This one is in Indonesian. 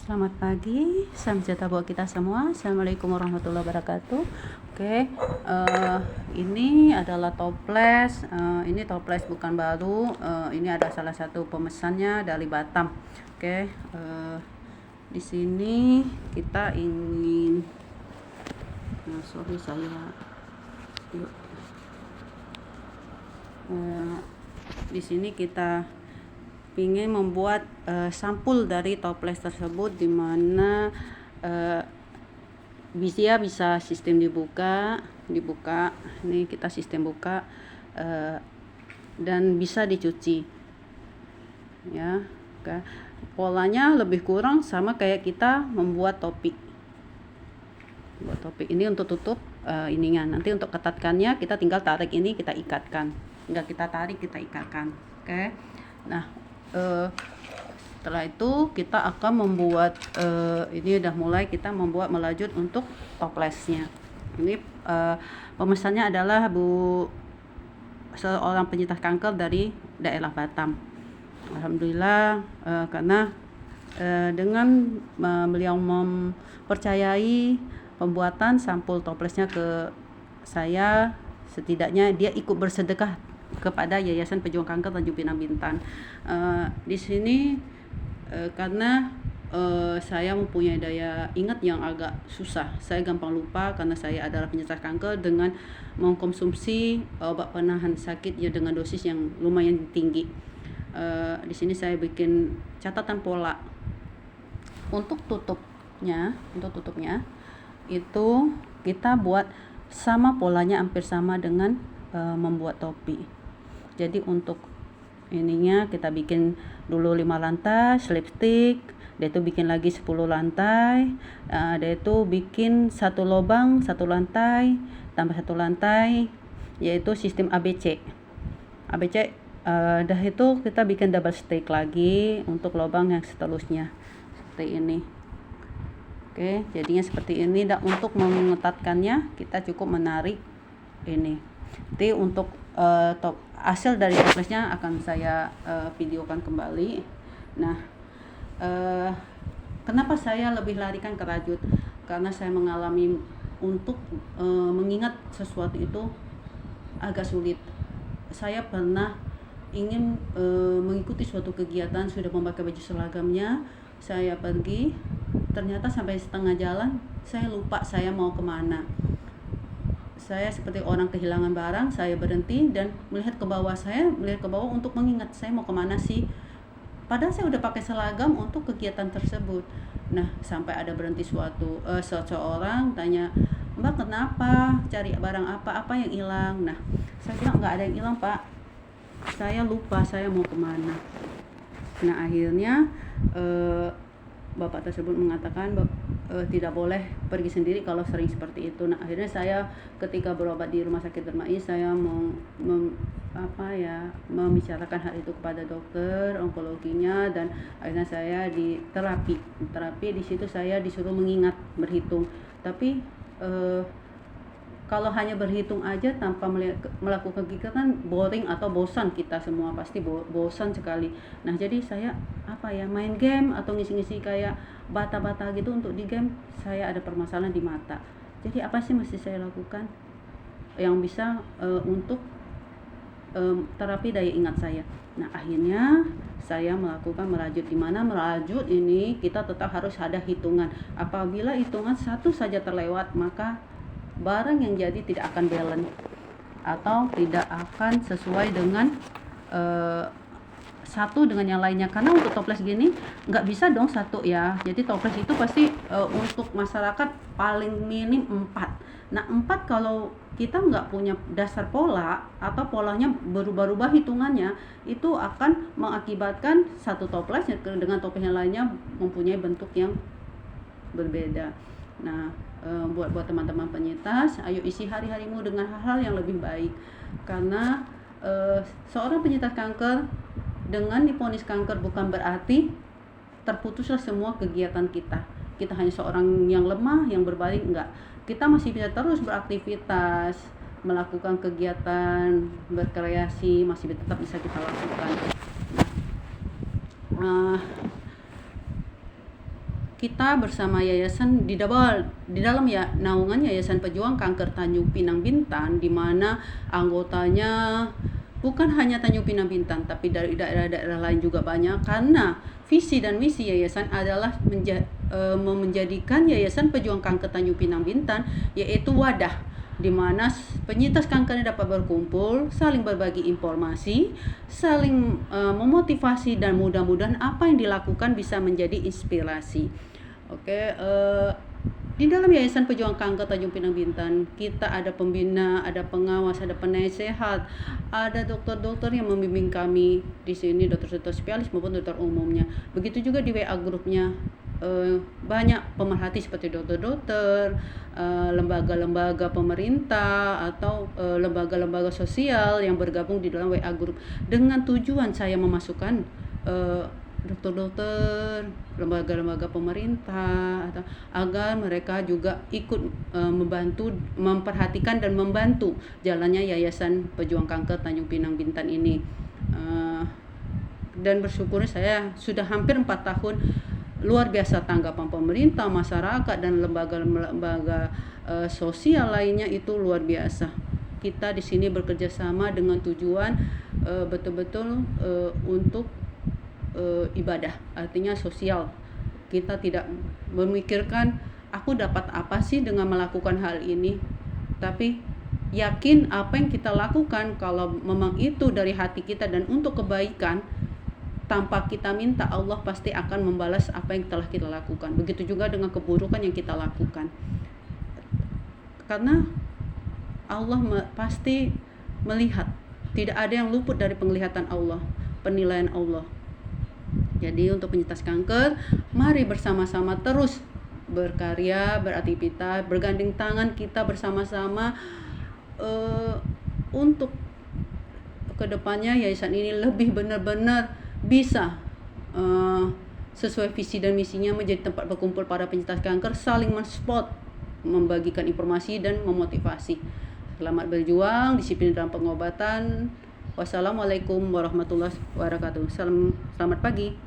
Selamat pagi, salam sejahtera buat kita semua. Assalamualaikum warahmatullahi wabarakatuh. Oke, ini adalah toples. Ini toples bukan baru. Ini ada salah satu pemesannya dari Batam. Oke, di sini kita ingin. Sorry saya. Yuk. Di sini kita ingin membuat sampul dari toples tersebut, di mana bisa sistem dibuka. Ini kita sistem buka dan bisa dicuci ya. Oke. Polanya lebih kurang sama kayak kita membuat topi. Ini untuk tutup ininya. Nanti untuk ketatkannya kita tinggal tarik ini, kita ikatkan. Enggak kita tarik, kita ikatkan. Oke. Nah, setelah itu kita akan membuat ini udah mulai kita membuat melajut untuk toplesnya. Ini pemesannya adalah seorang penyintas kanker dari daerah Batam. Alhamdulillah, karena dengan beliau mempercayai pembuatan sampul toplesnya ke saya, setidaknya dia ikut bersedekah kepada Yayasan Pejuang Kanker Tanjung Pinang Bintan. Di sini karena saya mempunyai daya ingat yang agak susah. Saya gampang lupa karena saya adalah penyintas kanker dengan mengkonsumsi obat penahan sakit ya dengan dosis yang lumayan tinggi. Di sini saya bikin catatan pola untuk tutupnya itu kita buat sama polanya, hampir sama dengan membuat topi. Jadi untuk ininya kita bikin dulu 5 lantai slipstick, dia itu bikin lagi 10 lantai, dia itu bikin 1 lubang 1 lantai tambah 1 lantai, yaitu sistem ABC. Dah itu kita bikin double stick lagi untuk lubang yang seterusnya seperti ini. Oke, jadinya seperti ini. Dan untuk mengetatkannya kita cukup menarik ini. Jadi untuk hasil dari toplesnya akan saya videokan kembali. Nah, kenapa saya lebih larikan ke rajut? Karena saya mengalami untuk mengingat sesuatu itu agak sulit. Saya pernah ingin mengikuti suatu kegiatan, sudah memakai baju seragamnya, saya pergi, ternyata sampai setengah jalan saya lupa saya mau kemana. Saya seperti orang kehilangan barang, saya berhenti dan melihat ke bawah untuk mengingat saya mau kemana sih. Padahal saya udah pakai seragam untuk kegiatan tersebut. Nah, sampai ada berhenti seseorang tanya, "Mbak kenapa? Cari barang apa yang hilang?" Nah, saya bilang nggak ada yang hilang Pak. Saya lupa saya mau kemana. Nah, akhirnya Bapak tersebut mengatakan tidak boleh pergi sendiri kalau sering seperti itu. Nah, akhirnya saya ketika berobat di rumah sakit Dermai, saya membicarakan hal itu kepada dokter onkologinya, dan akhirnya saya di terapi. Di situ saya disuruh mengingat, berhitung. Tapi kalau hanya berhitung aja tanpa melakukan kegiatan, boring atau bosan, kita semua pasti bosan sekali. Nah, jadi saya main game atau ngisi-ngisi kayak bata-bata gitu untuk di game, saya ada permasalahan di mata. Jadi apa sih mesti saya lakukan yang bisa untuk terapi daya ingat saya? Nah, akhirnya saya melakukan merajut, di mana merajut ini kita tetap harus ada hitungan. Apabila hitungan satu saja terlewat, maka barang yang jadi tidak akan balance atau tidak akan sesuai dengan satu dengan yang lainnya. Karena untuk toples gini nggak bisa dong satu ya. Jadi toples itu pasti untuk masyarakat paling minim 4. Nah, 4 kalau kita nggak punya dasar pola atau polanya berubah-ubah hitungannya, itu akan mengakibatkan satu toples dengan toples yang lainnya mempunyai bentuk yang berbeda. Nah, buat teman-teman penyintas, ayo isi hari-harimu dengan hal-hal yang lebih baik. Karena seorang penyintas kanker dengan divonis kanker bukan berarti terputuslah semua kegiatan kita. Kita hanya seorang yang lemah, yang berbaring, enggak. Kita masih bisa terus beraktivitas, melakukan kegiatan, berkreasi, masih tetap bisa kita lakukan. kita bersama yayasan di dalam ya naungan Yayasan Pejuang Kanker Tanjung Pinang Bintan, di mana anggotanya bukan hanya Tanjung Pinang Bintan tapi dari daerah-daerah lain juga banyak, karena visi dan misi yayasan adalah menjadikan Yayasan Pejuang Kanker Tanjung Pinang Bintan yaitu wadah di mana penyintas kankernya dapat berkumpul, saling berbagi informasi, saling memotivasi, dan mudah-mudahan apa yang dilakukan bisa menjadi inspirasi. Oke, di dalam Yayasan Pejuang Kanker Tanjung Pinang Bintan, kita ada pembina, ada pengawas, ada penasehat, ada dokter-dokter yang membimbing kami di sini, dokter-dokter spesialis maupun dokter umumnya. Begitu juga di WA grupnya. Banyak pemerhati seperti dokter-dokter, lembaga-lembaga pemerintah atau lembaga-lembaga sosial yang bergabung di dalam WA group, dengan tujuan saya memasukkan dokter-dokter, lembaga-lembaga pemerintah atau agar mereka juga ikut membantu, memperhatikan dan membantu jalannya Yayasan Pejuang Kanker Tanjung Pinang Bintan ini. Dan bersyukur saya sudah hampir 4 tahun. Luar biasa tanggapan pemerintah, masyarakat, dan lembaga-lembaga sosial lainnya itu luar biasa. Kita di sini bekerja sama dengan tujuan betul-betul untuk ibadah, artinya sosial. Kita tidak memikirkan aku dapat apa sih dengan melakukan hal ini, tapi yakin apa yang kita lakukan kalau memang itu dari hati kita dan untuk kebaikan, tanpa kita minta, Allah pasti akan membalas apa yang telah kita lakukan. Begitu juga dengan keburukan yang kita lakukan, karena Allah pasti melihat. Tidak ada yang luput dari penglihatan Allah, penilaian Allah. Jadi untuk penyintas kanker, mari bersama-sama terus berkarya, beraktivitas, bergandeng tangan kita bersama-sama untuk kedepannya yayasan ini lebih benar-benar bisa sesuai visi dan misinya, menjadi tempat berkumpul para penyintas kanker, saling mensupport, membagikan informasi dan memotivasi. Selamat berjuang, disiplin dalam pengobatan. Wassalamualaikum warahmatullahi wabarakatuh. Selamat pagi.